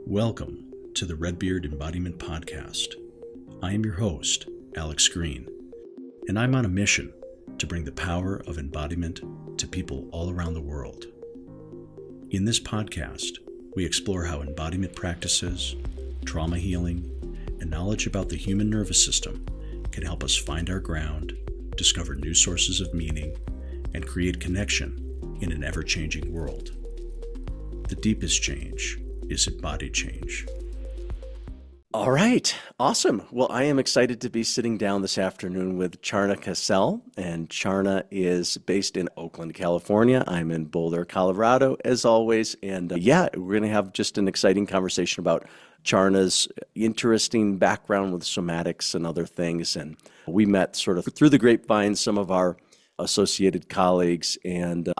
Welcome to the Redbeard Embodiment Podcast. I am your host, Alex Green, and I'm on a mission to bring the power of embodiment to people all around the world. In this podcast, we explore how embodiment practices, trauma healing, and knowledge about the human nervous system can help us find our ground, discover new sources of meaning, and create connection in an ever-changing world. The deepest change is embodied change. All right. Awesome. Well, I am excited to be sitting down this afternoon with Charna Cassell, and Charna is based in Oakland, California. I'm in Boulder, Colorado, as always. And we're going to have just an exciting conversation about Charna's interesting background with somatics and other things. And we met sort of through the grapevine, some of our associated colleagues, and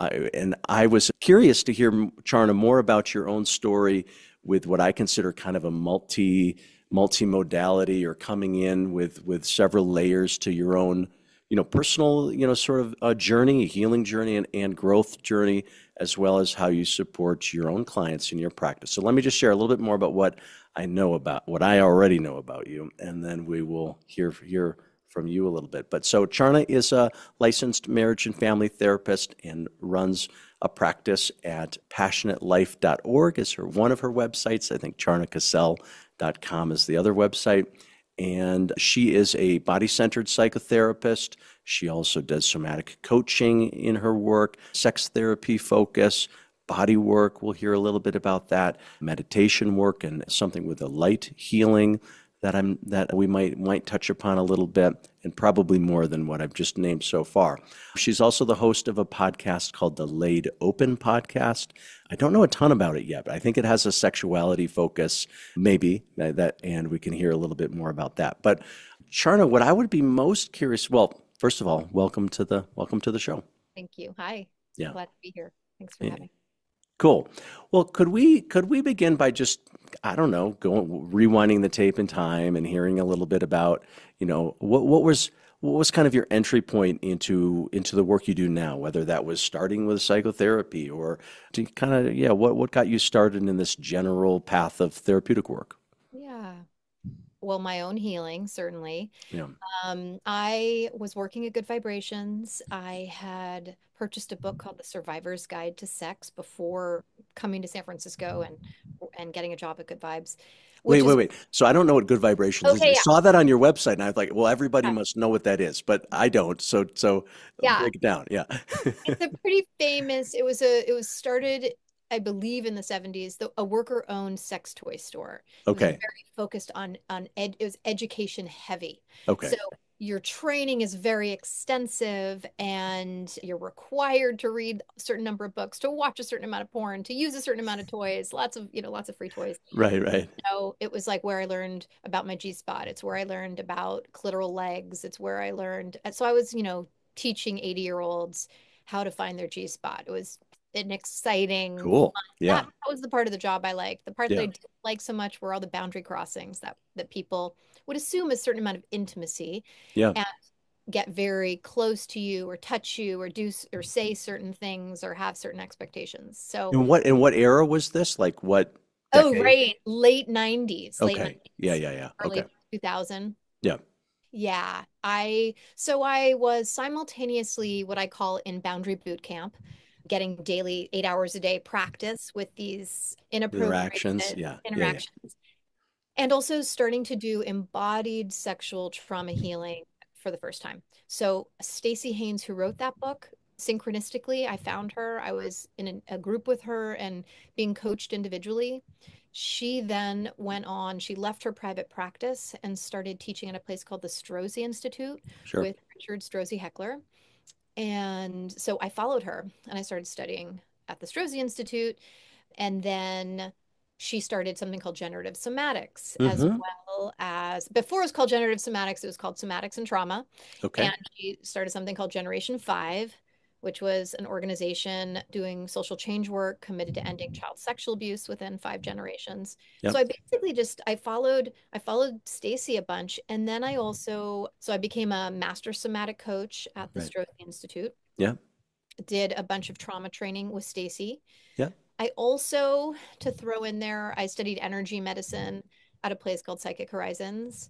I was curious to hear, Charna, more about your own story with what I consider kind of a multimodality, or coming in with several layers to your own, personal, sort of a journey, a healing journey and growth journey, as well as how you support your own clients in your practice. So let me just share a little bit more about what I already know about you, and then we will hear from you a little bit. But so Charna is a licensed marriage and family therapist and runs a practice at passionatelife.org is one of her websites. I think charnacassell.com is the other website. And she is a body-centered psychotherapist. She also does somatic coaching in her work, sex therapy focus, bodywork. We'll hear a little bit about that, meditation work, and something with a light healing that we might touch upon a little bit, and probably more than what I've just named so far. She's also the host of a podcast called the Laid Open Podcast. I don't know a ton about it yet, but I think it has a sexuality focus, maybe, and we can hear a little bit more about that. But Charna, what I would be most curious, well, first of all, welcome to the show. Thank you. Hi. Yeah. Glad to be here. Thanks for having me. Cool. Well, could we begin by just, I don't know, rewinding the tape in time and hearing a little bit about, what was kind of your entry point into the work you do now, whether that was starting with psychotherapy or to kind of, what got you started in this general path of therapeutic work? Yeah. Well, my own healing, certainly. Yeah. I was working at Good Vibrations. I had purchased a book called The Survivor's Guide to Sex before coming to San Francisco and getting a job at Good Vibes. Wait. So I don't know what Good Vibrations is. I saw that on your website, and I was like, well, everybody must know what that is, but I don't. So break it down. Yeah. It's a pretty famous, it was started, I believe, in the 70s, a worker-owned sex toy store. Okay. It was very focused on it was education heavy. Okay. So your training is very extensive, and you're required to read a certain number of books, to watch a certain amount of porn, to use a certain amount of toys, lots of free toys. Right. So it was like where I learned about my G-spot. It's where I learned about clitoral legs. It's where I learned. So I was, teaching 80-year-olds how to find their G-spot. It was an exciting, cool. Fun. Yeah. That was the part of the job I liked. The part that I didn't like so much were all the boundary crossings that people would assume a certain amount of intimacy. Yeah. And get very close to you, or touch you, or do or say certain things, or have certain expectations. So in what era was this? Like what decade? Oh, right. Late 90s. Okay. Late 90s. Yeah. Early Okay. 2000. Yeah. Yeah. I was simultaneously what I call in boundary boot camp, getting daily 8 hours a day practice with these interactions. Interactions. And also starting to do embodied sexual trauma healing for the first time. So Stacey Haynes, who wrote that book, synchronistically, I found her. I was in a group with her and being coached individually. She then went on, she left her private practice and started teaching at a place called the Strozzi Institute with Richard Strozzi Heckler. And so I followed her and I started studying at the Strozzi Institute. And then she started something called generative somatics, as well as, before it was called generative somatics, it was called somatics and trauma. Okay. And she started something called Generation 5, which was an organization doing social change work committed to ending child sexual abuse within 5 generations. Yep. So I basically I followed Stacey a bunch. And then I became a master somatic coach at the Strozzi Institute. Yeah. Did a bunch of trauma training with Stacey. Yeah. I also, to throw in there, I studied energy medicine at a place called Psychic Horizons.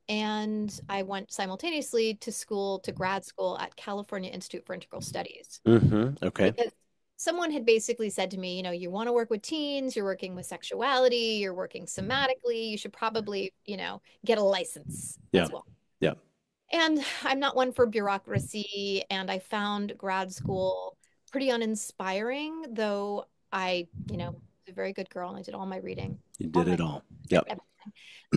And I went simultaneously to grad school at California Institute for Integral Studies Okay. because someone had basically said to me, you want to work with teens, you're working with sexuality, you're working somatically, you should probably, get a license Yeah. as well. Yeah. And I'm not one for bureaucracy, and I found grad school pretty uninspiring, though I was a very good girl and I did all my reading, You all did my it all. Yep.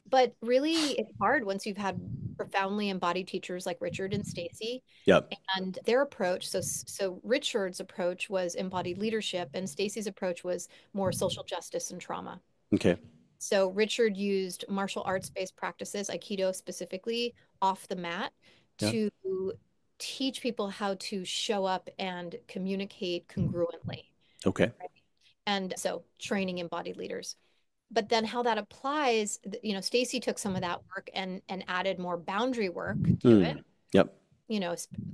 but really it's hard once you've had profoundly embodied teachers like Richard and Stacy Yep. and their approach. So Richard's approach was embodied leadership and Stacy's approach was more social justice and trauma. Okay. So Richard used martial arts-based practices, Aikido specifically, off the mat Yeah. to teach people how to show up and communicate congruently. Okay. Right? And so training embodied leaders. But then how that applies, Stacy took some of that work and added more boundary work to it, Yep.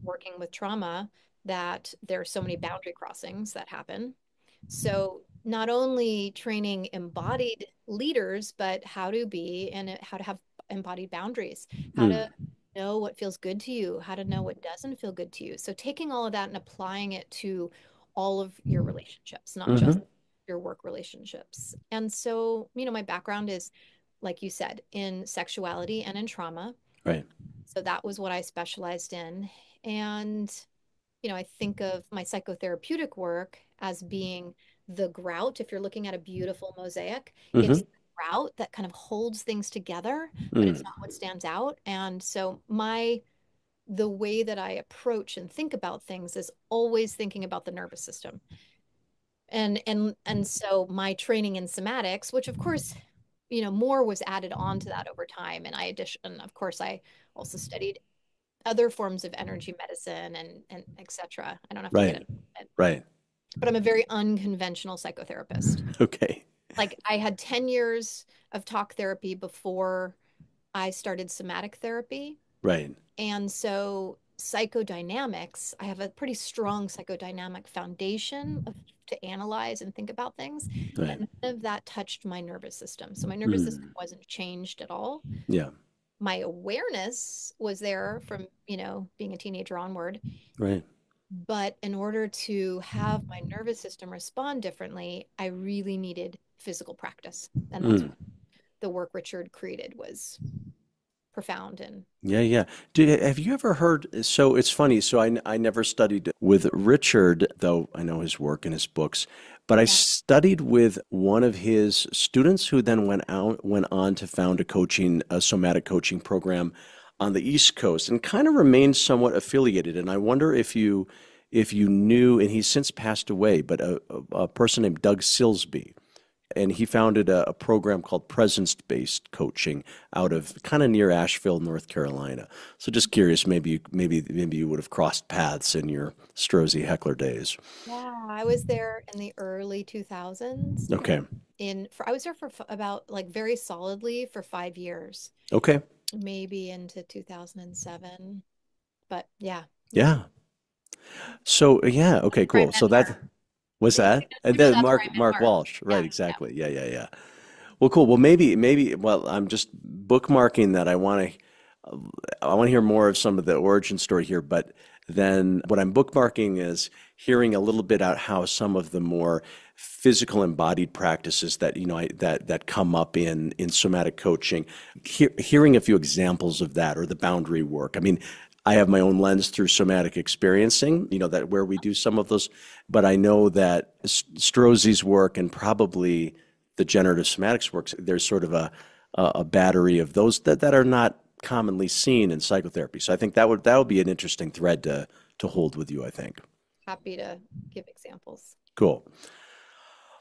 working with trauma, that there are so many boundary crossings that happen. So not only training embodied leaders, but how to be and how to have embodied boundaries, how to know what feels good to you, how to know what doesn't feel good to you. So taking all of that and applying it to all of your relationships, not just your work relationships. And so, my background is, like you said, in sexuality and in trauma. Right. So that was what I specialized in. And, I think of my psychotherapeutic work as being the grout. If you're looking at a beautiful mosaic, it's the grout that kind of holds things together, but it's not what stands out. And so the way that I approach and think about things is always thinking about the nervous system. And so my training in somatics, which of course, more was added on to that over time. And of course, I also studied other forms of energy medicine and etc. I don't have to get Right. into it, Right. but I'm a very unconventional psychotherapist. Okay. Like I had 10 years of talk therapy before I started somatic therapy. Right. And so psychodynamics, I have a pretty strong psychodynamic foundation to analyze and think about things, but Right. none of that touched my nervous system. So my nervous system wasn't changed at all. Yeah. My awareness was there from, being a teenager onward. Right. But in order to have my nervous system respond differently, I really needed physical practice. And that's what the work Richard created was profound and Yeah, yeah. Have you ever heard? So it's funny. So I never studied with Richard, though I know his work and his books, but I yeah. studied with one of his students who then went on to found a somatic coaching program on the East Coast and kind of remained somewhat affiliated. And I wonder if you knew, and he's since passed away, but a person named Doug Silsby. And he founded a program called presence-based coaching out of kind of near Asheville, North Carolina. So just curious, maybe you would have crossed paths in your Strozzi Heckler days. Yeah, I was there in the early 2000s. Okay. I was there for about like very solidly for 5 years, Okay. maybe into 2007. But yeah. Yeah. So yeah. Okay. Where I Cool. met So that Mark. was that, and You know, then that's where I met Mark Mark. Walsh. Right. Yeah, Exactly. Yeah. Yeah. Yeah. Well, cool. Well, maybe. Well, I'm just bookmarking that. I want to hear more of some of the origin story here, but then what I'm bookmarking is hearing a little bit about how some of the more physical embodied practices that that come up in somatic coaching, hearing a few examples of that or the boundary work. I mean, I have my own lens through somatic experiencing, that where we do some of those, but I know that Strozzi's work and probably the generative somatics works, there's sort of a battery of those that are not commonly seen in psychotherapy. So I think that would be an interesting thread to hold with you, I think. happy to give examples. Cool.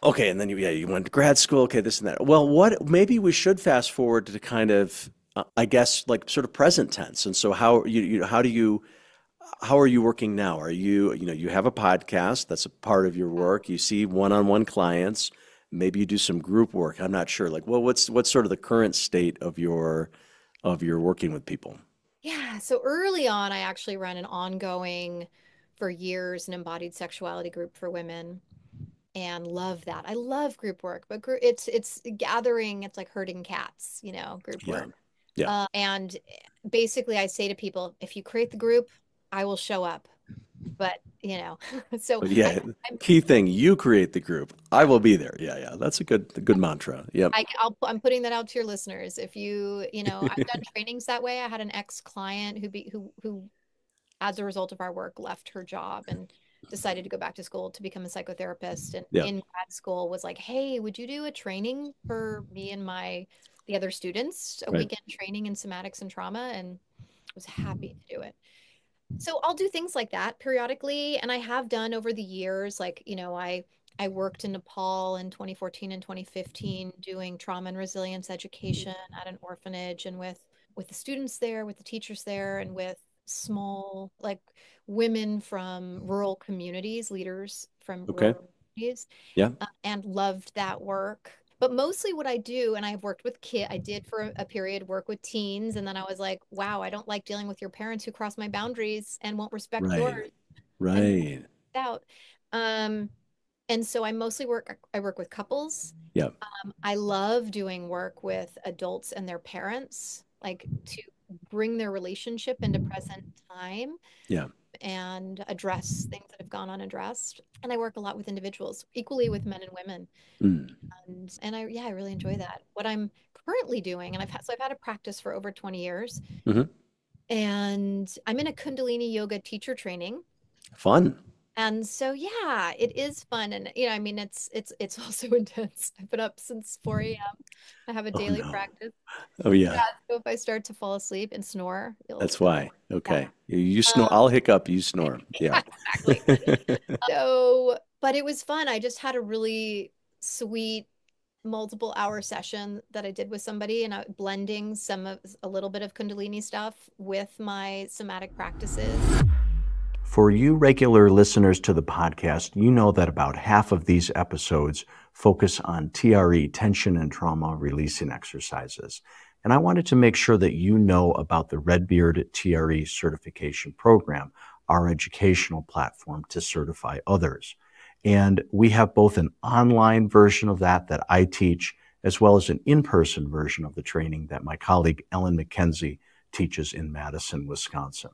Okay, and then you went to grad school. Okay, this and that. Well, maybe we should fast forward to kind of I guess like sort of present tense. And so how are you working now? Are you have a podcast that's a part of your work. You see one-on-one clients. Maybe you do some group work. I'm not sure. Like, well, what's sort of the current state of your working with people? Yeah, so early on, I actually ran an ongoing for years an embodied sexuality group for women. and love that. I love group work, but it's gathering. It's like herding cats, group Yeah. work. Yeah. And basically, I say to people, if you create the group, I will show up. But so But yeah, key thing, you create the group. I will be there. Yeah, yeah. That's a good mantra. Yep. I'm putting that out to your listeners. If I've done trainings that way. I had an ex-client who, as a result of our work, left her job and decided to go back to school to become a psychotherapist. And Yeah. in grad school was like, hey, would you do a training for me and the other students, a Right. weekend training in somatics and trauma? And I was happy to do it. So I'll do things like that periodically, and I have done over the years. Like, I worked in Nepal in 2014 and 2015 doing trauma and resilience education at an orphanage, and with the students there, with the teachers there, and with small, like, women from rural communities, leaders from Okay. rural communities, Yeah. and loved that work. But mostly what I do, and I've worked with kids, I did for a period work with teens, and then I was like, wow, I don't like dealing with your parents who cross my boundaries and won't respect Right. yours and Right. out. And so I work with couples. Yeah. I love doing work with adults and their parents, like to bring their relationship into present time Yeah. and address things that have gone unaddressed. And I work a lot with individuals, equally with men and women. Mm. And I really enjoy that. What I'm currently doing, and I've had a practice for over 20 years, Hmm. and I'm in a Kundalini yoga teacher training. Fun. And so, yeah, it is fun. And, I mean, it's also intense. I've been up since 4 a.m. I have a Oh daily no. practice. Oh yeah. Yeah. So if I start to fall asleep and snore, That's you'll why. Okay. yeah. You snore. I'll hiccup. You snore. Yeah. Exactly. So, but it was fun. I just had a really sweet multiple hour session that I did with somebody, and blending a little bit of Kundalini stuff with my somatic practices. For you regular listeners to the podcast, you know that about half of these episodes focus on TRE, tension and trauma releasing exercises. And I wanted to make sure that you know about the Redbeard TRE certification program, our educational platform to certify others. And we have both an online version of that I teach, as well as an in-person version of the training that my colleague Ellen McKenzie teaches in Madison, Wisconsin.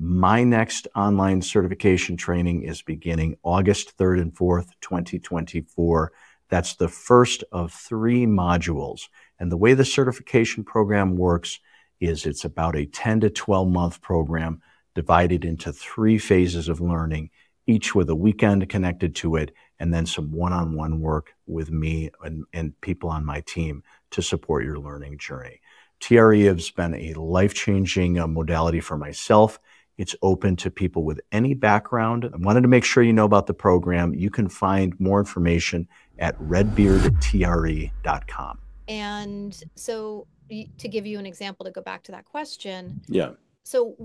My next online certification training is beginning August 3rd and 4th, 2024. That's the first of 3 modules. And the way the certification program works is it's about a 10 to 12 month program divided into 3 phases of learning, each with a weekend connected to it, and then some one-on-one work with me and people on my team to support your learning journey. TRE has been a life-changing modality for myself. It's open to people with any background. I wanted to make sure you know about the program. You can find more information at redbeardtre.com. And so, to give you an example, to go back to that question. Yeah. So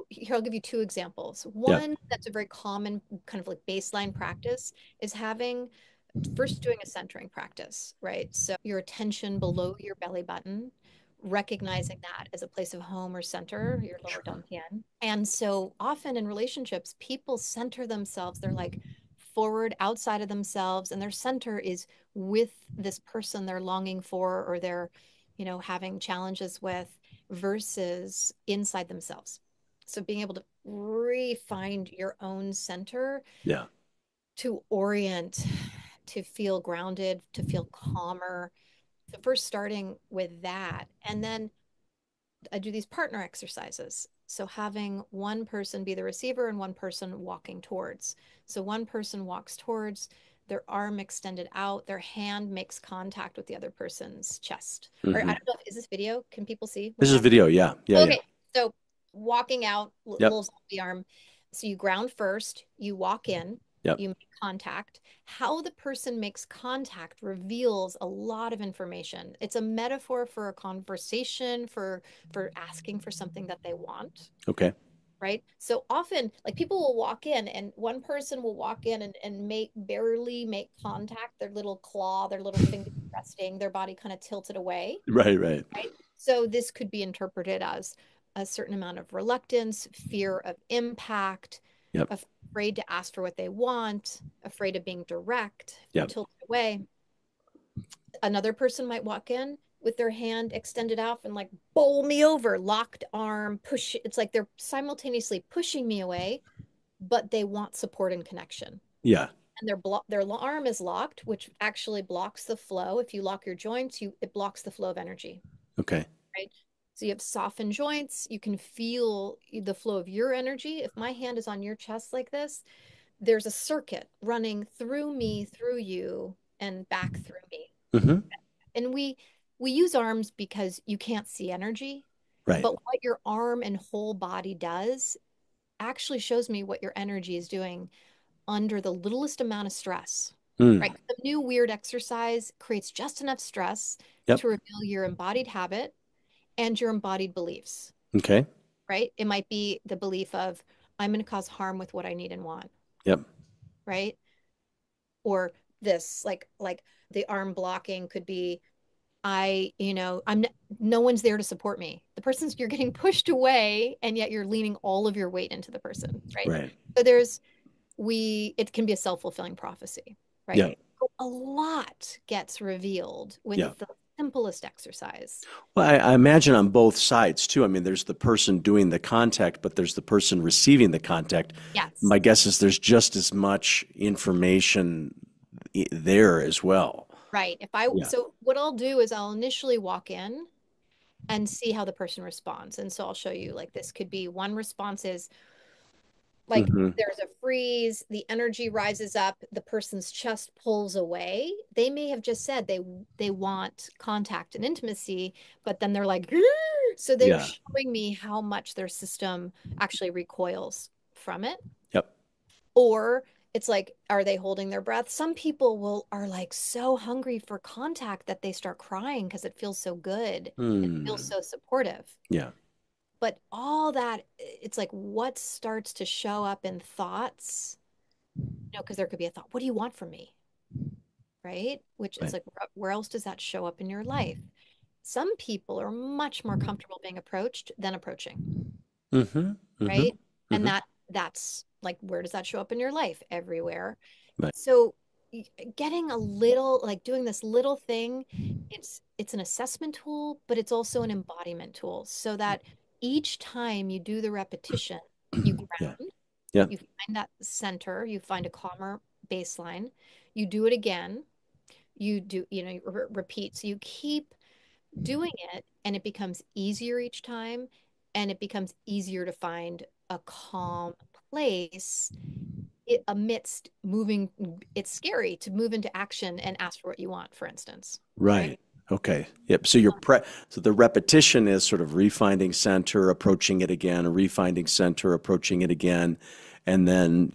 here, I'll give you 2 examples. One that's a very common kind of like baseline practice is first doing a centering practice, right? So your attention below your belly button, recognizing that as a place of home or center, your lower dantian. And so often in relationships, people center themselves. They're like forward outside of themselves, and their center is with this person they're longing for or they're, having challenges with, versus inside themselves. So being able to re-find your own center, to orient, to feel grounded, to feel calmer. So first starting with that, and then I do these partner exercises. So having one person be the receiver and one person walking towards. So one person walks towards, their arm extended out, their hand makes contact with the other person's chest. Or I don't know, is this video? Can people see? This is video. Yeah. Yeah. Okay. So walking out, little zombie arm. So you ground first, you walk in, you make contact. How the person makes contact reveals a lot of information. It's a metaphor for a conversation, for asking for something that they want. Okay. Right. So often, like, people will walk in and one person will walk in and barely make contact, their little claw, their little finger resting, their body kind of tilted away. Right. So this could be interpreted as a certain amount of reluctance, fear of impact, of afraid to ask for what they want, afraid of being direct, Yep. tilted away. Another person might walk in with their hand extended out and like bowl me over, locked arm, push. It's like they're simultaneously pushing me away, but they want support and connection. Yeah. And their arm is locked, which actually blocks the flow. If you lock your joints, it blocks the flow of energy. Okay. Right? So you have softened joints. You can feel the flow of your energy. If my hand is on your chest like this, there's a circuit running through me, through you, and back through me. Mm-hmm. And we use arms because you can't see energy, Right. but what your arm and whole body does actually shows me what your energy is doing under the littlest amount of stress. Mm. Right? The new weird exercise creates just enough stress Yep. to reveal your embodied habit and your embodied beliefs. Okay. Right? It might be the belief of I'm going to cause harm with what I need and want. Yep. Right? Or this like the arm blocking could be no one's there to support me. The person's you're getting pushed away and yet you're leaning all of your weight into the person, right? Right. So it can be a self-fulfilling prophecy, right? Yeah. A lot gets revealed with Yeah. the simplest exercise. Well, I imagine on both sides too. I mean, there's the person doing the contact, but there's the person receiving the contact. Yes. My guess is there's just as much information there as well. Right. So what I'll do is I'll initially walk in and see how the person responds. And so I'll show you like this could be one response is like there's a freeze, the energy rises up, the person's chest pulls away. They may have just said they want contact and intimacy, but then they're like, so they're showing me how much their system actually recoils from it. Yep. Or it's like, are they holding their breath? Some people are like so hungry for contact that they start crying because it feels so good. It feels so supportive. Yeah. But all that, it's like what starts to show up in thoughts, because there could be a thought, what do you want from me? Right? Which is like, where else does that show up in your life? Some people are much more comfortable being approached than approaching. Right? And that's like, where does that show up in your life? Everywhere. Right. So getting a little, like doing this little thing, it's an assessment tool, but it's also an embodiment tool so that each time you do the repetition, you ground, you find that center, you find a calmer baseline, you do it again, you repeat. So you keep doing it and it becomes easier each time and it becomes easier to find a calm place amidst moving. It's scary to move into action and ask for what you want, for instance. Right. Okay. Yep. So so the repetition is sort of refinding center, approaching it again, refinding center, approaching it again, and then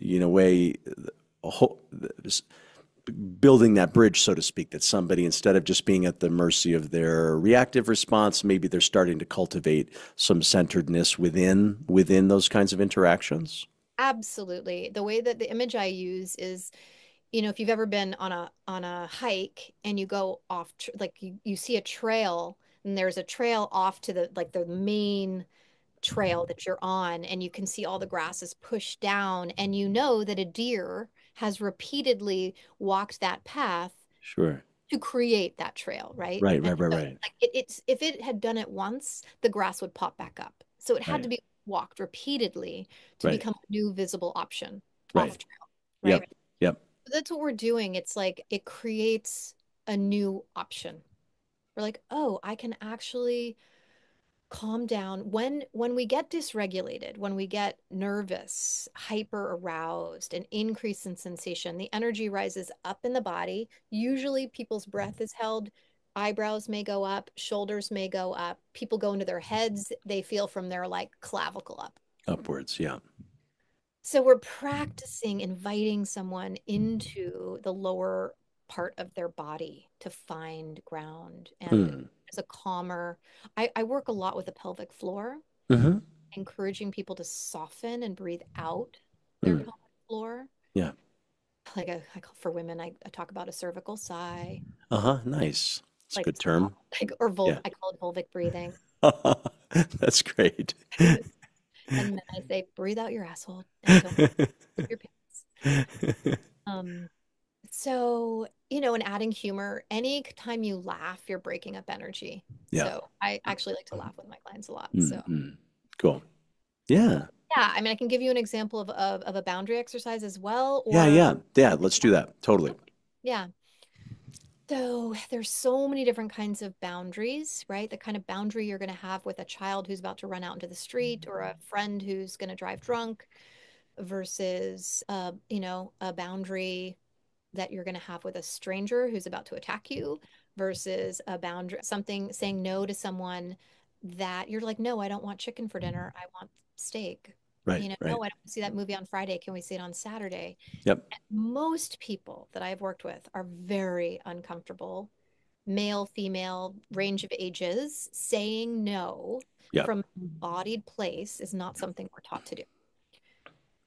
building that bridge, so to speak, that somebody, instead of just being at the mercy of their reactive response, maybe they're starting to cultivate some centeredness within those kinds of interactions. Absolutely. The way that the image I use is, if you've ever been on a hike and you go off, like you see a trail and there's a trail off to the main trail that you're on, and you can see all the grass is pushed down, and you know that a deer has repeatedly walked that path to create that trail, right? Right. Like if it had done it once, the grass would pop back up. So it had to be walked repeatedly to become a new visible option off trail. Right. Yep. That's what we're doing. It's like it creates a new option. We're like, oh, I can actually calm down when we get dysregulated, when we get nervous, hyper aroused, an increase in sensation, the energy rises up in the body. Usually people's breath is held, eyebrows may go up, shoulders may go up, people go into their heads, they feel from their like clavicle upwards. Yeah. So we're practicing inviting someone into the lower part of their body to find ground. And as a calmer, I work a lot with the pelvic floor, encouraging people to soften and breathe out their pelvic floor. Yeah. Like I call for women, I talk about a cervical sigh. Nice. It's like a good term. I call it vulvic breathing. That's great. And then I say, breathe out your asshole and don't poop your pants. So, and adding humor, any time you laugh, you're breaking up energy. Yeah. So I actually like to laugh with my clients a lot. So Mm-hmm. Cool. Yeah. yeah, I mean, I can give you an example of a boundary exercise as well, Yeah. or Yeah. Yeah. Let's do that. Totally. yeah. So there's so many different kinds of boundaries, right? The kind of boundary you're going to have with a child who's about to run out into the street or a friend who's going to drive drunk versus, a boundary that you're going to have with a stranger who's about to attack you versus a boundary, something saying no to someone that you're like, no, I don't want chicken for dinner. I want steak. Right. No, I Right. don't want to see that movie on Friday. Can we see it on Saturday? Yep. Most people that I've worked with are very uncomfortable, male, female, range of ages, saying no Yep. from an embodied place is not something we're taught to do.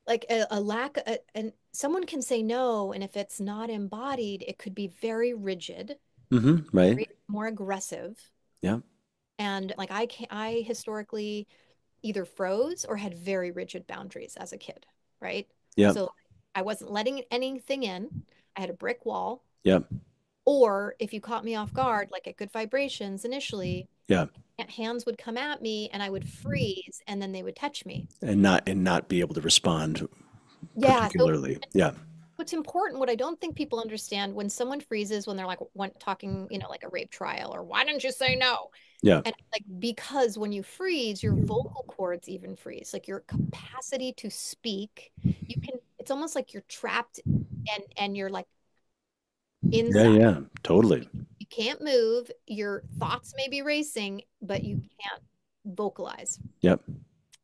Like a lack, and someone can say no, and if it's not embodied, it could be very rigid, Mm-hmm. Right. more aggressive. Yeah. And like I historically either froze or had very rigid boundaries as a kid, right? Yep. So I wasn't letting anything in. I had a brick wall. Yep. Or if you caught me off guard, like at good vibrations initially, Yeah. hands would come at me and I would freeze and then they would touch me. And not be able to respond Yeah. So particularly. Yeah. what's important, what I don't think people understand when someone freezes, when they're like talking, like a rape trial, or why didn't you say no? Yeah. And like, because when you freeze, your vocal cords even freeze, like your capacity to speak, it's almost like you're trapped and you're like Yeah. inside. Yeah. Totally. You can't move. Your thoughts may be racing, but you can't vocalize. Yep.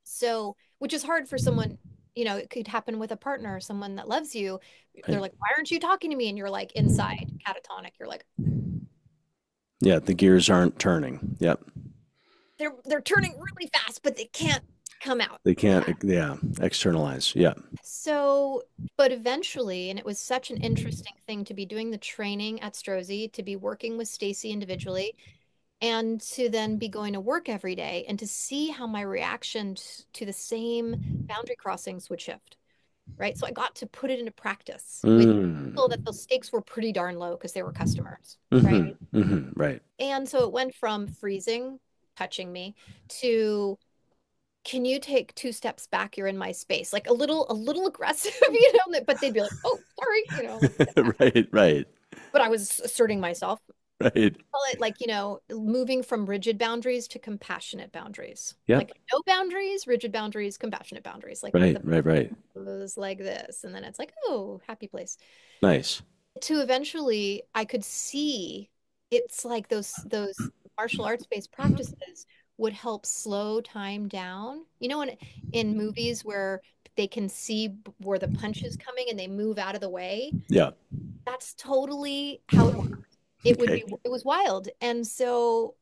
So, which is hard for someone, it could happen with a partner, someone that loves you. They're Right. like, why aren't you talking to me? And you're like inside catatonic. You're like, Yeah. The gears aren't turning. Yep. they're turning really fast, but they can't come out. They can't. Yeah. Externalize. Yeah. So, but eventually, and it was such an interesting thing to be doing the training at Strozzi, to be working with Stacy individually, and to then be going to work every day and to see how my reaction to the same boundary crossings would shift. Right. So I got to put it into practice with people that those stakes were pretty darn low because they were customers. Right. Mm-hmm. Right. And so it went from freezing, touching me, to can you take 2 steps back? You're in my space. Like a little aggressive, but they'd be like, oh, sorry, Right. Right. but I was asserting myself. Right. Call it like, moving from rigid boundaries to compassionate boundaries. Yep. Like no boundaries, rigid boundaries, compassionate boundaries. Like Right. Right. was like this. And then it's like, oh, happy place. Nice. To eventually I could see it's like those martial arts based practices would help slow time down. In movies where they can see where the punch is coming and they move out of the way. Yeah. That's totally how it works. It was wild. And so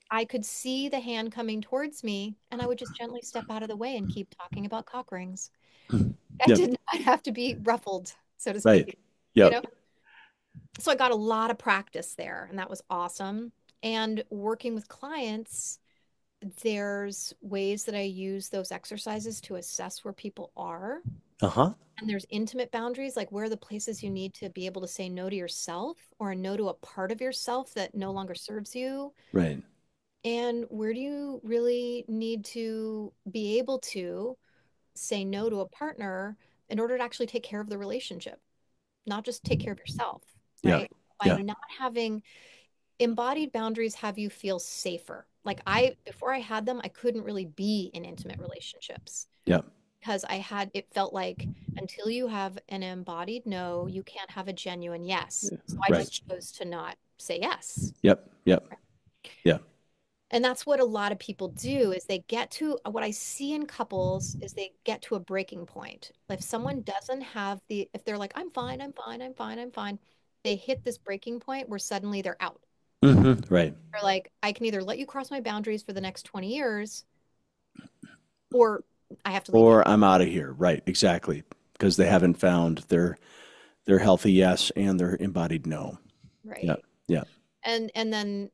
I could see the hand coming towards me and I would just gently step out of the way and keep talking about cock rings. I did not have to be ruffled, so to speak. Right. Yeah. So I got a lot of practice there and that was awesome. And working with clients, there's ways that I use those exercises to assess where people are. Uh-huh. And there's intimate boundaries, like where are the places you need to be able to say no to yourself or a no to a part of yourself that no longer serves you. Right. And where do you really need to be able to say no to a partner in order to actually take care of the relationship, not just take care of yourself, right? Yeah. By not having embodied boundaries have you feel safer. Like before I had them, I couldn't really be in intimate relationships. Yeah. Because it felt like until you have an embodied no, you can't have a genuine yes. So I just chose to not say yes. Yep. Yep. Yeah. And that's what a lot of people do is they get to what I see in couples is they get to a breaking point. If someone doesn't have if they're like, I'm fine, I'm fine, I'm fine, I'm fine, they hit this breaking point where suddenly they're out. Mm-hmm. Right. They're like, I can either let you cross my boundaries for the next 20 years or I have to leave. Or I'm out of here. Right. Exactly. Because they haven't found their healthy yes and their embodied no. Right. Yeah. Yeah. And then,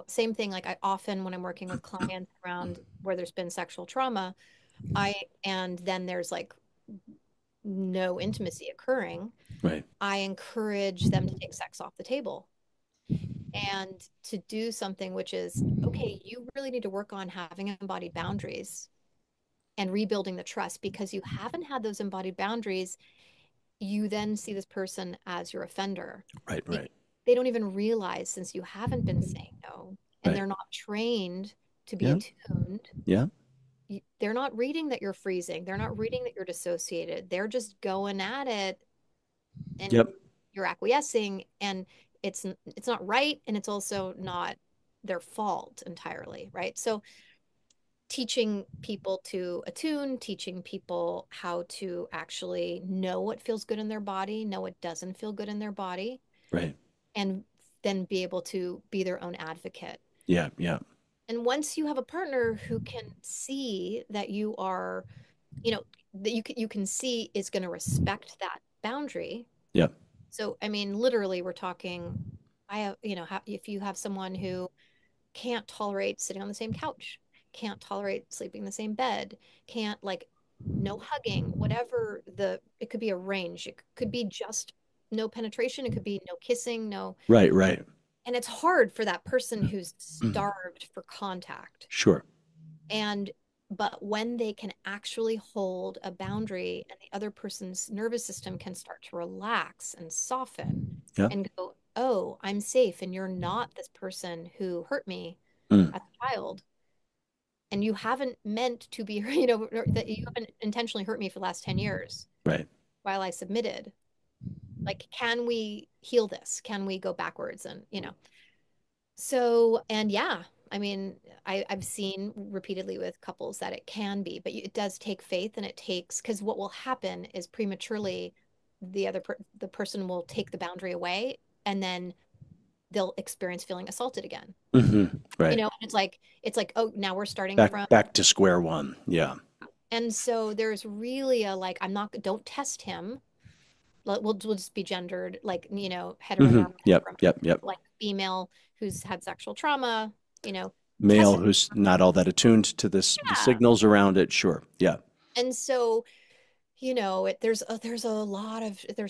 same thing, like I often, when I'm working with clients around where there's been sexual trauma, And then there's like no intimacy occurring, Right. I encourage them to take sex off the table and to do something which is, okay, you really need to work on having embodied boundaries and rebuilding the trust, because you haven't had those embodied boundaries. You then see this person as your offender. Right. Right. They don't even realize, since you haven't been saying no and Right. they're not trained to be Yeah. attuned, Yeah. they're not reading that you're freezing. They're not reading that you're dissociated. They're just going at it, and Yep. you're acquiescing, and it's not right, and it's also not their fault entirely, right? So teaching people to attune, teaching people how to actually know what feels good in their body, know what doesn't feel good in their body, Right. and then be able to be their own advocate. Yeah. Yeah. And once you have a partner who can see that you are, that you can see is going to respect that boundary. Yeah. So, I mean, literally, we're talking, I have, if you have someone who can't tolerate sitting on the same couch, can't tolerate sleeping in the same bed, can't like no hugging, whatever it could be a range. It could be just no penetration. It could be no kissing, no. Right. Right. And it's hard for that person who's starved for contact. Sure. But when they can actually hold a boundary and the other person's nervous system can start to relax and soften Yeah. and go, oh, I'm safe, and you're not this person who hurt me Mm. as a child. And you haven't meant to be, that you haven't intentionally hurt me for the last 10 years Right. while I submitted. Like, can we heal this? Can we go backwards? And, so, and yeah, I mean, I've seen repeatedly with couples that it can be, but it does take faith, and it takes, because what will happen is prematurely the person will take the boundary away, and then they'll experience feeling assaulted again. Mm-hmm. Right. It's like, oh, now we're starting from back to square one. Yeah. And so there's really like, don't test him. We'll just be gendered, like, heteronormative. Yep. Yep. Yep. Like female who's had sexual trauma, Male who's not all that attuned to the signals around it. Sure. Yeah. And so, there's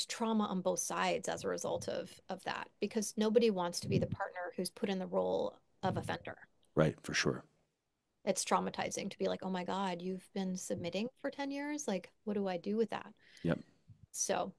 trauma on both sides as a result of that, because nobody wants to be the partner who's put in the role of offender. Right. For sure. It's traumatizing to be like, oh my God, you've been submitting for 10 years. Like, what do I do with that? Yep. So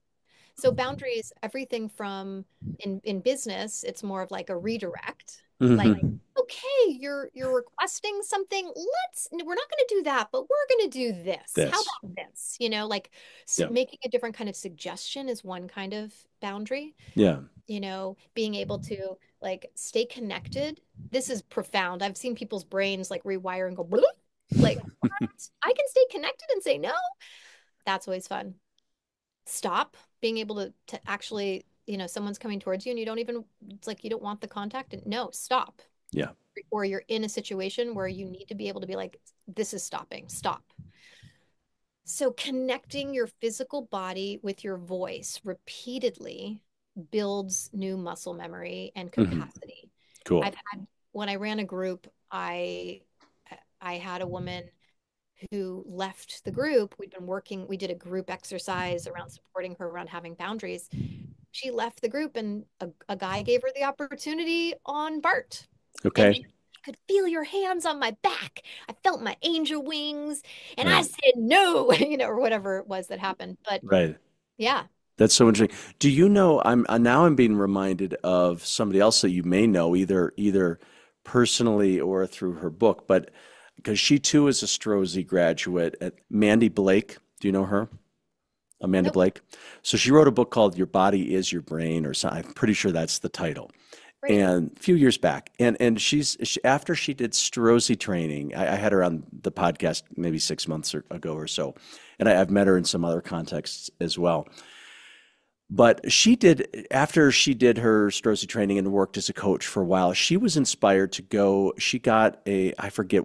boundaries, everything from in business, it's more of like a redirect. Mm-hmm. Like, okay, you're requesting something. We're not going to do that, but we're going to do this. How about this? Making a different kind of suggestion is one kind of boundary. Yeah. Being able to like stay connected. This is profound. I've seen people's brains like rewire and go, like, what? I can stay connected and say no. That's always fun. Stop. Being able to actually, someone's coming towards you and you don't even, it's like you don't want the contact, and no, stop. Yeah. Or you're in a situation where you need to be able to be like, this is stopping, stop. So connecting your physical body with your voice repeatedly builds new muscle memory and capacity. Cool. When I ran a group, I had a woman who left the group. We did a group exercise around supporting her around having boundaries. She left the group, and a guy gave her the opportunity on BART. Okay. And I could feel your hands on my back. I felt my angel wings, and I said no, or whatever it was that happened. But yeah. That's so interesting. Do you know, I'm being reminded of somebody else that you may know, either personally or through her book, but because she too is a Strozzi graduate, at Mandy Blake. Do you know her? Amanda Blake. So she wrote a book called Your Body is Your Brain, or something. I'm pretty sure that's the title. Right. And a few years back, and after she did Strozzi training, I had her on the podcast maybe 6 months ago or so, and I've met her in some other contexts as well. But after she did her Strozzi training and worked as a coach for a while, she was inspired to go. She got I forget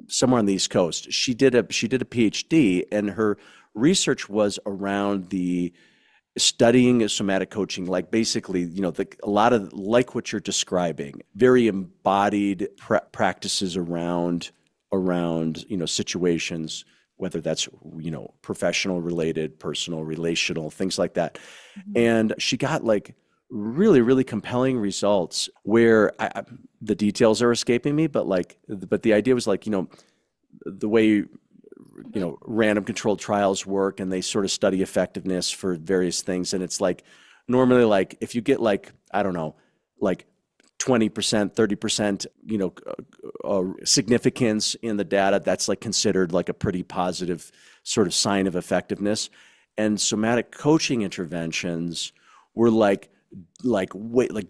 somewhere on the East Coast. She did a PhD, and her research was around the studying somatic coaching, like basically, a lot of like what you're describing, very embodied practices around around, situations, whether that's, professional related, personal, relational, things like that. And she got like really, really compelling results where the details are escaping me, but the idea was like, the way, random controlled trials work, and they sort of study effectiveness for various things. And it's like, normally, like if you get like, I don't know, like 20%, 30%, significance in the data, that's like considered like a pretty positive sort of sign of effectiveness. And somatic coaching interventions were like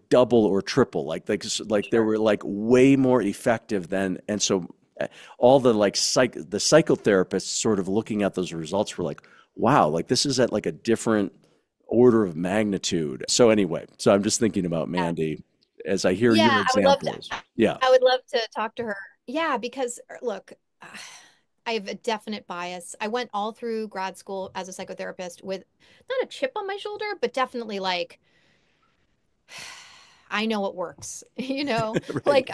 double or triple, like they were like way more effective than, and so all the like the psychotherapists sort of looking at those results were like, wow, like this is at like a different order of magnitude. So anyway, so I'm just thinking about Mandy as I hear your Yeah, I would love to. examples. Yeah. I would love to talk to her. Yeah, because look, I have a definite bias. I went all through grad school as a psychotherapist with not a chip on my shoulder, but definitely like I know what works, Right. like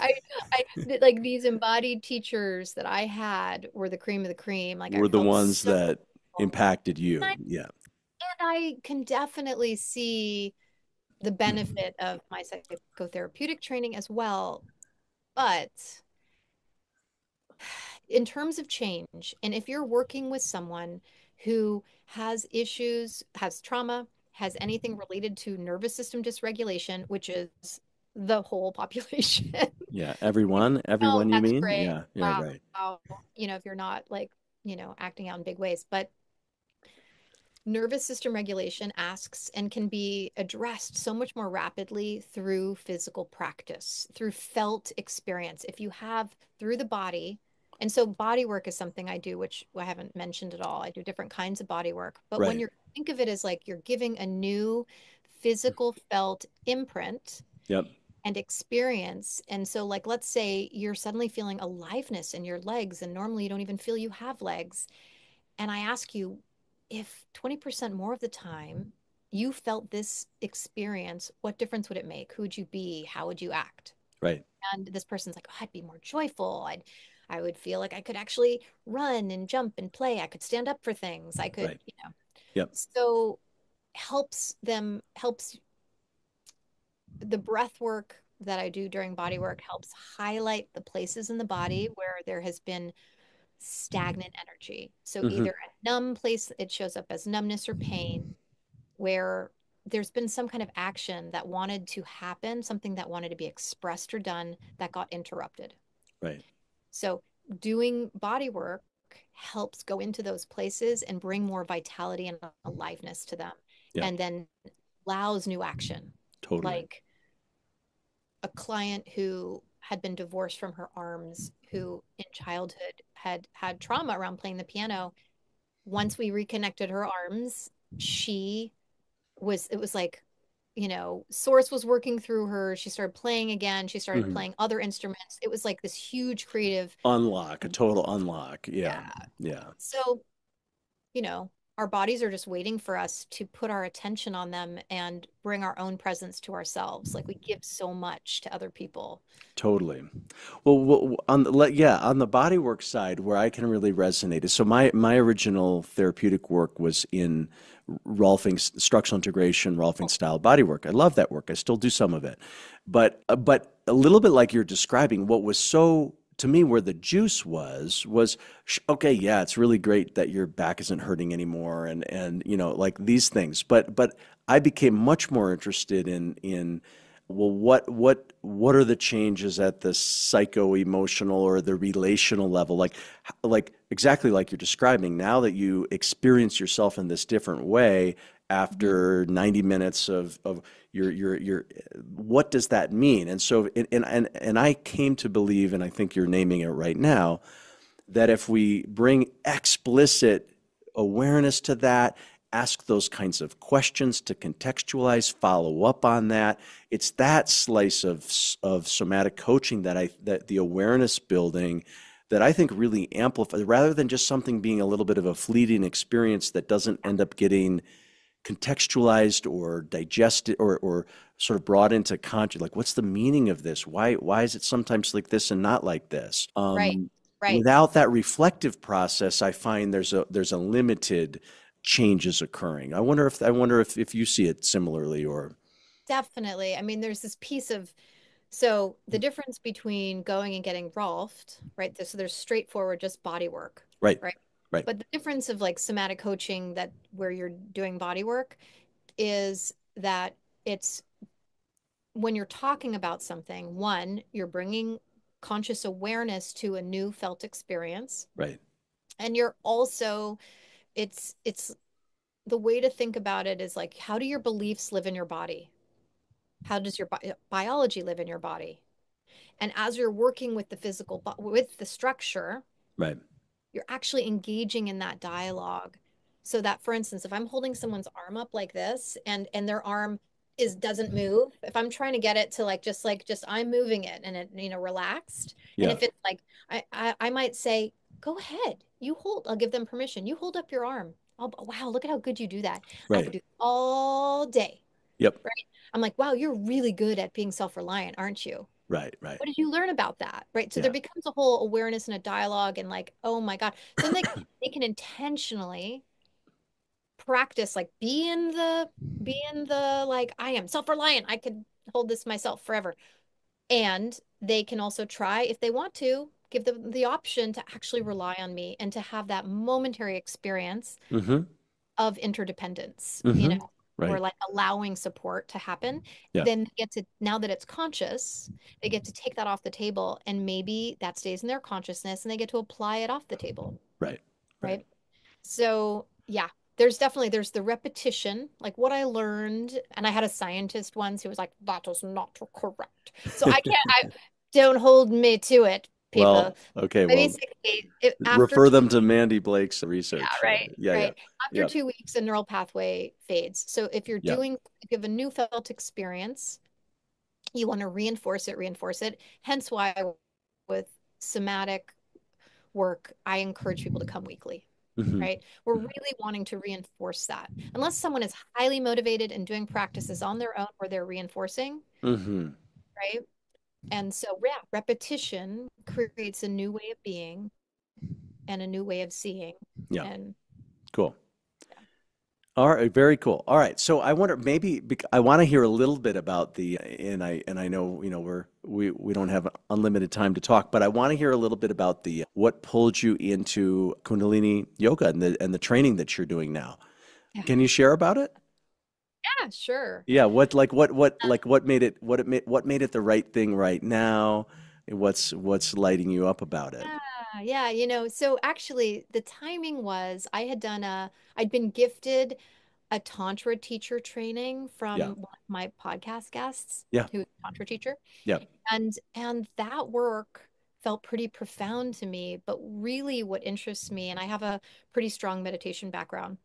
like these embodied teachers that I had were the cream of the cream. Like I Were the felt ones so, that impacted and you. Yeah. I can definitely see the benefit of my psychotherapeutic training as well. But in terms of change, and if you're working with someone who has issues, has trauma, has anything related to nervous system dysregulation, which is the whole population. Yeah. You Everyone, you that's mean? great. Yeah. Yeah. Wow. Right. If you're not like, acting out in big ways, but nervous system regulation asks and can be addressed so much more rapidly through physical practice, through felt experience. If you have through the body, and so body work is something I do, which I haven't mentioned at all. I do different kinds of body work, but when Right. you think of it as like you're giving a new physical felt imprint Yep. and experience. And so, like, let's say you're suddenly feeling aliveness in your legs, and normally you don't even feel you have legs. And I ask you, if 20% more of the time you felt this experience, what difference would it make? Who would you be? How would you act? Right. And this person's like, oh, I'd be more joyful. I would feel like I could actually run and jump and play. I could stand up for things. I could, Right. Yep. So helps the breath work that I do during body work helps highlight the places in the body where there has been stagnant energy. So Hmm. either a numb place, it shows up as numbness or pain, where there's been some kind of action that wanted to happen, something that wanted to be expressed or done that got interrupted. Right. So doing body work helps go into those places and bring more vitality and aliveness to them, Yep. and then allows new action. Totally. Like a client who had been divorced from her arms, who in childhood had trauma around playing the piano. Once we reconnected her arms, it was like, source was working through her. She started playing again. She started Hmm. playing other instruments. It was like this huge creative. Unlock, a total unlock. Yeah. Yeah. Yeah. So, our bodies are just waiting for us to put our attention on them and bring our own presence to ourselves. Like we give so much to other people. Totally. Well, on the bodywork side, where I can really resonate is so my original therapeutic work was in Rolfing structural integration, Rolfing style bodywork. I love that work. I still do some of it, but a little bit like you're describing, what was so to me where the juice was okay. Yeah, it's really great that your back isn't hurting anymore, and like these things. But I became much more interested in well, what are the changes at the psycho-emotional or the relational level? Like exactly like you're describing, now that you experience yourself in this different way after 90 minutes of your what does that mean? And so and I came to believe, and I think you're naming it right now, that if we bring explicit awareness to that, ask those kinds of questions to contextualize, follow up on that. It's that slice of somatic coaching that the awareness building that I think really amplifies, rather than just something being a little bit of a fleeting experience that doesn't end up getting contextualized or digested or sort of brought into conscious. Like, what's the meaning of this? Why is it sometimes like this and not like this? Right. Right. Without that reflective process, I find there's a limited changes occurring. I wonder if you see it similarly or Definitely. I mean, there's this piece of, so the difference between going and getting Rolfed, right? So there's straightforward just body work, right, right? right, But the difference of like somatic coaching, that where you're doing body work, is that it's when you're talking about something, one, you're bringing conscious awareness to a new felt experience. right. And you're also, it's the way to think about it is like, how do your beliefs live in your body? How does your biology live in your body? And as you're working with the physical, with the structure, Right. you're actually engaging in that dialogue. So that, for instance, if I'm holding someone's arm up like this and their arm is doesn't move, if I'm trying to get it to like just I'm moving it and it, relaxed. And Yeah. if it's like I might say, go ahead, you hold, I'll give them permission. You hold up your arm. Oh, wow, look at how good you do that. I could Right. do all day, Yep. right? I'm like, wow, you're really good at being self-reliant, aren't you? Right. Right. What did you learn about that? Right. So there Yeah. becomes a whole awareness and a dialogue and like, oh my God. So then they can intentionally practice, like be in the like, I am self-reliant. I could hold this myself forever. And they can also try, if they want to, give them the option to actually rely on me and to have that momentary experience Mm-hmm. of interdependence, Mm-hmm. or Right. like allowing support to happen. Yeah. Then they get to, now that it's conscious, they get to take that off the table and maybe that stays in their consciousness and they get to apply it off the table, Right. Right. right? So yeah, there's the repetition, like what I learned, and I had a scientist once who was like, that is not correct. So I don't hold me to it, people. Well, okay. But Well, basically, after refer two them to Mandy Blake's yeah, research. right, Yeah. Yeah. right. After Yeah. 2 weeks, a neural pathway fades. So Yeah. if you have a new felt experience, you want to reinforce it. Hence why with somatic work, I encourage people to come weekly, Mm-hmm. right? We're really wanting to reinforce that. Unless someone is highly motivated and doing practices on their own where they're reinforcing, Mm-hmm. right? And so, yeah, repetition creates a new way of being and a new way of seeing. Yeah. And Cool. yeah. All right, very cool. All right, so I wonder maybe I want to hear a little bit about and I know we don't have unlimited time to talk, but I want to hear a little bit about the what pulled you into Kundalini yoga and the training that you're doing now. Yeah, Can you share about it? yeah, sure. Yeah, what made it the right thing right now? What's lighting you up about it? Yeah, so actually the timing was I'd been gifted a Tantra teacher training from Yeah, one of my podcast guests yeah, who's a Tantra teacher. yeah, And that work felt pretty profound to me, but really what interests me, and I have a pretty strong meditation background,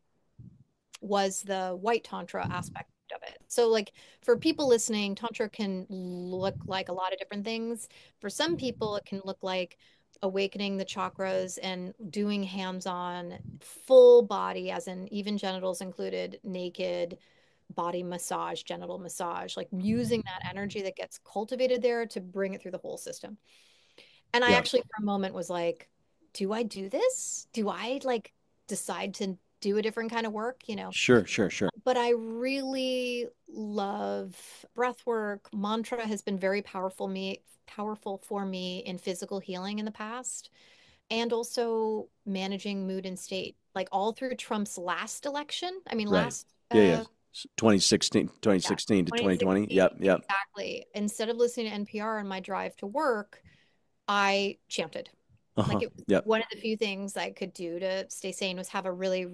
was the white tantra aspect of it. So like for people listening, tantra can look like a lot of different things. For some people, it can look like awakening the chakras and doing hands-on full body, as in even genitals included, naked body massage, genital massage, like using that energy that gets cultivated there to bring it through the whole system. And I yeah. actually for a moment was like, do I do this? Do I like decide to do a different kind of work, Sure, sure, sure. But I really love breath work. Mantra has been very powerful for me in physical healing in the past, and also managing mood and state. Like all through Trump's last election. I mean, Right. last Yeah, yeah. 2016, yeah, 2016 to 2020. 2016, Yep, yep. exactly. Instead of listening to NPR on my drive to work, I chanted. Like Uh-huh. it was Yep. one of the few things I could do to stay sane was have a really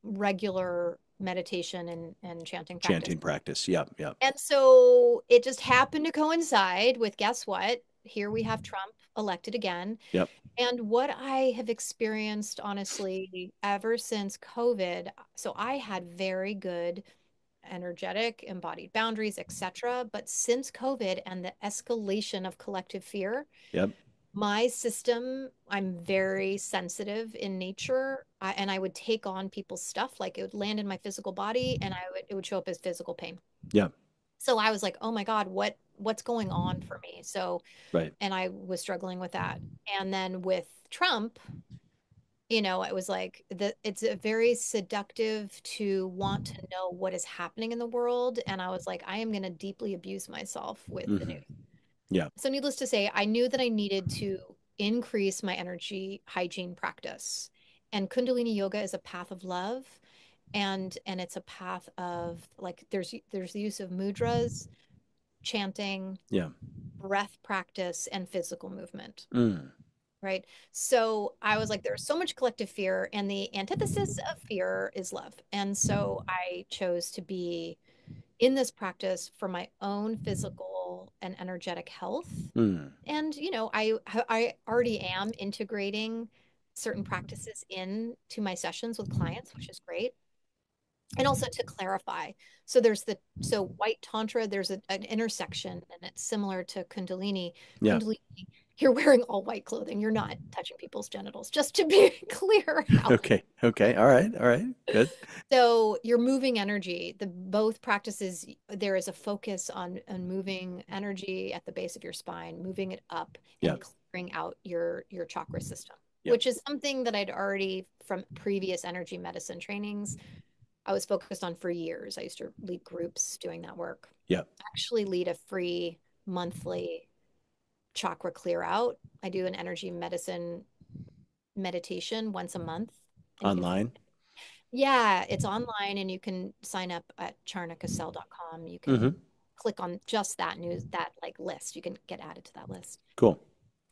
regular meditation and chanting practice. Chanting practice. Yep, yep, And so it just happened to coincide with, guess what? Here we have Trump elected again. yep, And what I have experienced, honestly, ever since COVID, so I had very good energetic embodied boundaries, etc. But since COVID and the escalation of collective fear, yep. my system, I'm very sensitive in nature, and I would take on people's stuff, like it would land in my physical body and it would show up as physical pain. Yep. So I was like, oh my God, what's going on for me? So, Right. and I was struggling with that. And then with Trump, it was like it's a very seductive to want to know what is happening in the world. And I was like, I am going to deeply abuse myself with the Hmm. news. Yeah. So needless to say, I knew that I needed to increase my energy hygiene practice. And Kundalini yoga is a path of love, and it's a path of like there's the use of mudras, chanting, Yeah. breath practice, and physical movement. Mm. Right. So I was like, there's so much collective fear, and the antithesis of fear is love. And so I chose to be in this practice for my own physical and energetic health. Mm. And, I already am integrating certain practices into my sessions with clients, which is great. And also to clarify. So white tantra, there's an intersection, and it's similar to Kundalini. Yeah. Kundalini, you're wearing all white clothing. You're not touching people's genitals, just to be clear out. Okay. Okay. All right. All right. Good. So you're moving energy. The both practices, there is a focus on moving energy at the base of your spine, moving it up Yeah. and clearing out your chakra system, Yeah. which is something that I'd already from previous energy medicine trainings I was focused on for years. I used to lead groups doing that work. Yeah. Actually lead a free monthly chakra clear out. I do an energy medicine meditation once a month. And you can Online. Yeah, it's online, and you can sign up at charnacassell.com. You can Mm-hmm. click on just that that like list. You can get added to that list. Cool.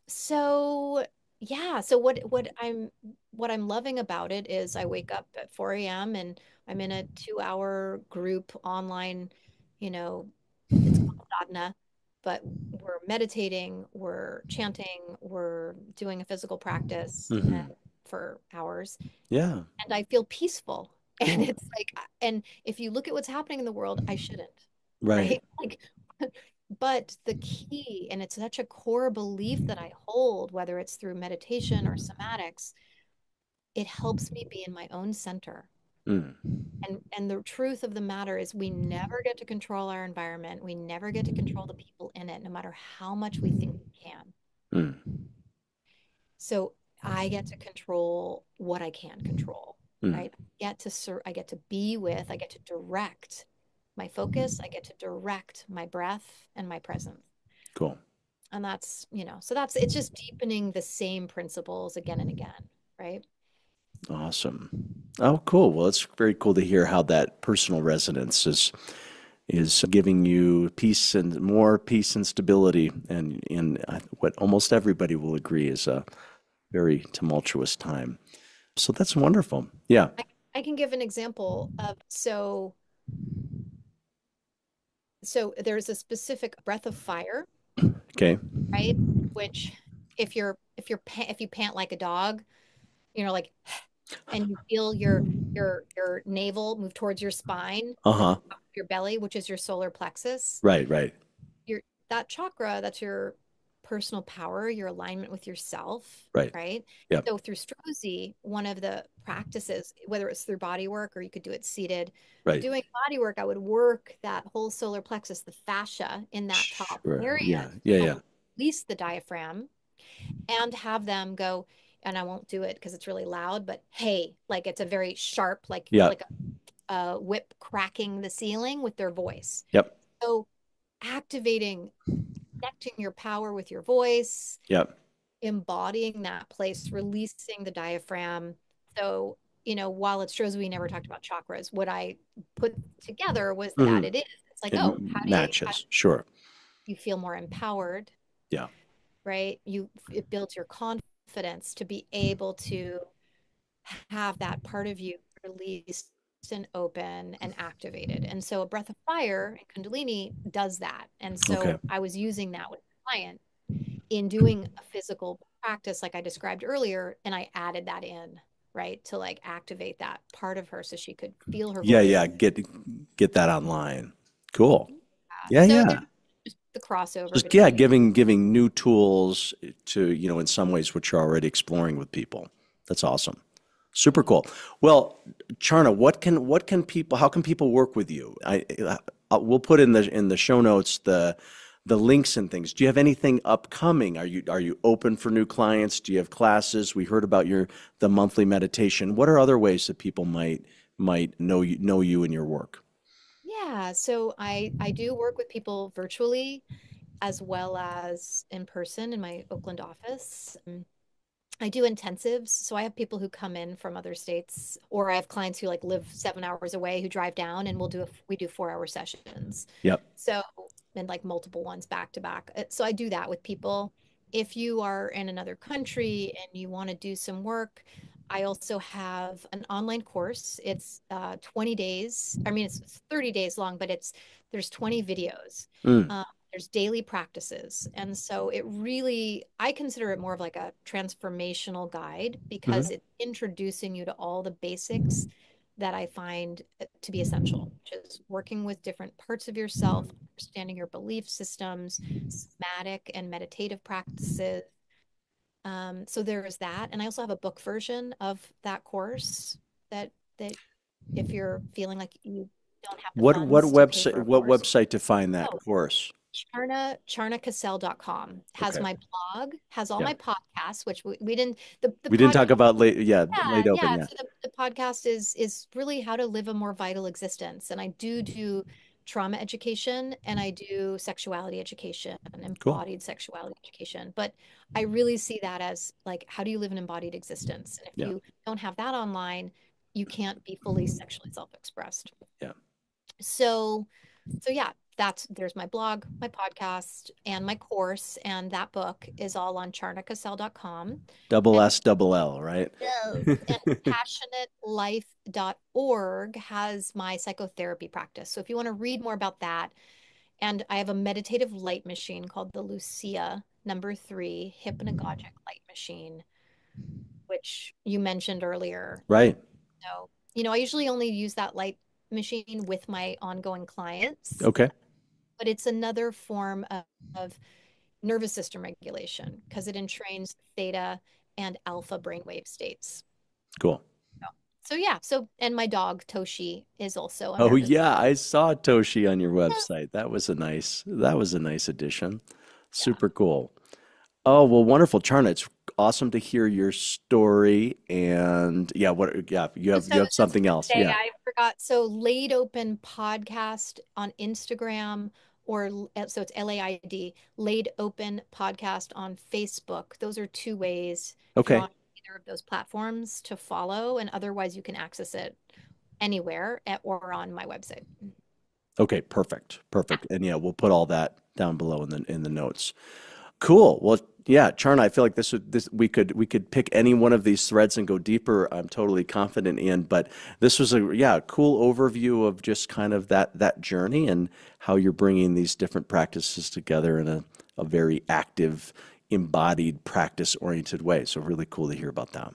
So yeah, so what I'm loving about it is I wake up at 4 a.m. and I'm in a 2-hour group online, it's called sadhana, but we're meditating, we're chanting, we're doing a physical practice Mm-hmm. for hours, Yeah. and I feel peaceful. And Cool. it's like, and if you look at what's happening in the world, I shouldn't, Right. right? Like, but the key, and it's such a core belief that I hold, whether it's through meditation or somatics, it helps me be in my own center. Mm. And the truth of the matter is we never get to control our environment. We never get to control the people in it, no matter how much we think we can. Mm. So I get to control what I can control, Mm. right? I get to be with, I get to direct my focus, I get to direct my breath and my presence. Cool. And it's just deepening the same principles again and again, right? Awesome. Oh, cool. Well, it's very cool to hear how that personal resonance is giving you peace and more peace and stability, and in what almost everybody will agree is a very tumultuous time. So that's wonderful. Yeah. I can give an example of so there's a specific breath of fire, Okay. right? Which if you pant like a dog, like, and you feel your navel move towards your spine, the Uh-huh. top of your belly, which is your solar plexus. Right, right. Your That chakra, that's your personal power, your alignment with yourself, Right. right? Yep. So through Strozzi, one of the practices, whether it's through body work or you could do it seated, Right. doing body work, I would work that whole solar plexus, the fascia in that top Sure. area, Yeah. to Yeah, help yeah. release the diaphragm, and have them go, and I won't do it because it's really loud, but hey, like it's a very sharp, Yeah. like a whip cracking the ceiling with their voice. Yep. So connecting your power with your voice, Yep. embodying that place, releasing the diaphragm. So, while at Strozzi, we never talked about chakras. What I put together was that Hmm. it is. It's like, It how do matches. Sure. you feel more empowered, Yeah. right? It builds your confidence to be able to have that part of you released and open and activated. And so a breath of fire in Kundalini does that. And Okay. so I was using that with a client in doing a physical practice like I described earlier, and I added that in, right, to like activate that part of her so she could feel her Yeah, voice. yeah. Get that online. Cool. Yeah. Yeah, So yeah. there's just the crossover Just between giving new tools to, in some ways which you're already exploring with people. That's awesome. Super cool. Well, Charna, how can people work with you? We'll put in the show notes the the links and things. Do you have anything upcoming? Are you open for new clients? Do you have classes? We heard about the monthly meditation. What are other ways that people might know you and your work? Yeah, so I do work with people virtually as well as in person in my Oakland office. I do intensives. So I have people who come in from other states, or I have clients who like live 7 hours away who drive down, and we do 4 hour sessions. Yep. So, and like multiple ones back to back. So I do that with people. If you are in another country and you want to do some work, I also have an online course. It's 20 days. I mean, it's 30 days long, but there's 20 videos. Mm. There's daily practices. And so I consider it more of like a transformational guide because it's introducing you to all the basics that I find to be essential, which is working with different parts of yourself, understanding your belief systems, somatic and meditative practices. So there is that. And I also have a book version of that course that if you're feeling like you don't have the What funds to pay for a what course. website to find that course? Charnacassell.com has Okay. my blog, has all Yeah. my podcasts, which we didn't We didn't talk podcast. about late Yeah, open. Yeah. so the podcast is really how to live a more vital existence. And I do trauma education, and I do sexuality education and Cool. embodied sexuality education. But I really see that as like, how do you live an embodied existence? And if Yeah. you don't have that online, you can't be fully sexually self-expressed. Yeah. So yeah, there's my blog, my podcast, and my course, and that book is all on charnacassell.com. Double And S double L, right? yes, and passionatelife.org has my psychotherapy practice. So if you want to read more about that, and I have a meditative light machine called the Lucia #3 hypnagogic light machine, which you mentioned earlier. Right. So, I usually only use that light machine with my ongoing clients, Okay. but it's another form of nervous system regulation because it entrains theta and alpha brainwave states. Cool. So yeah, and my dog Toshi is also a Oh nervous. yeah, I saw Toshi on your website. That was a nice addition. Super cool. Oh, well, wonderful, Charna. It's awesome to hear your story. And you have something else. Today, Yeah. I forgot. So Laid Open Podcast on Instagram, so it's LAID, Laid Open Podcast on Facebook. Those are two ways if you're Okay. on either of those platforms to follow, and otherwise you can access it anywhere or on my website. Okay, perfect. And yeah, we'll put all that down below in the notes. Cool. Well, yeah, Charna, I feel like we could pick any one of these threads and go deeper. I'm totally confident in, but this was a cool overview of just kind of that journey and how you're bringing these different practices together in a very active, embodied, practice-oriented way. So really cool to hear about that.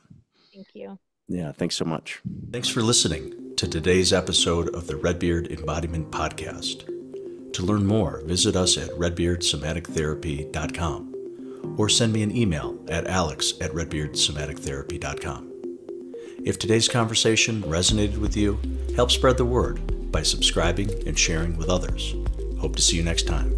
Thank you. Yeah, thanks so much. Thanks for listening to today's episode of the Redbeard Embodiment Podcast. To learn more, visit us at redbeardsomatictherapy.com or send me an email at alex@redbeardsomatictherapy.com. If today's conversation resonated with you, help spread the word by subscribing and sharing with others. Hope to see you next time.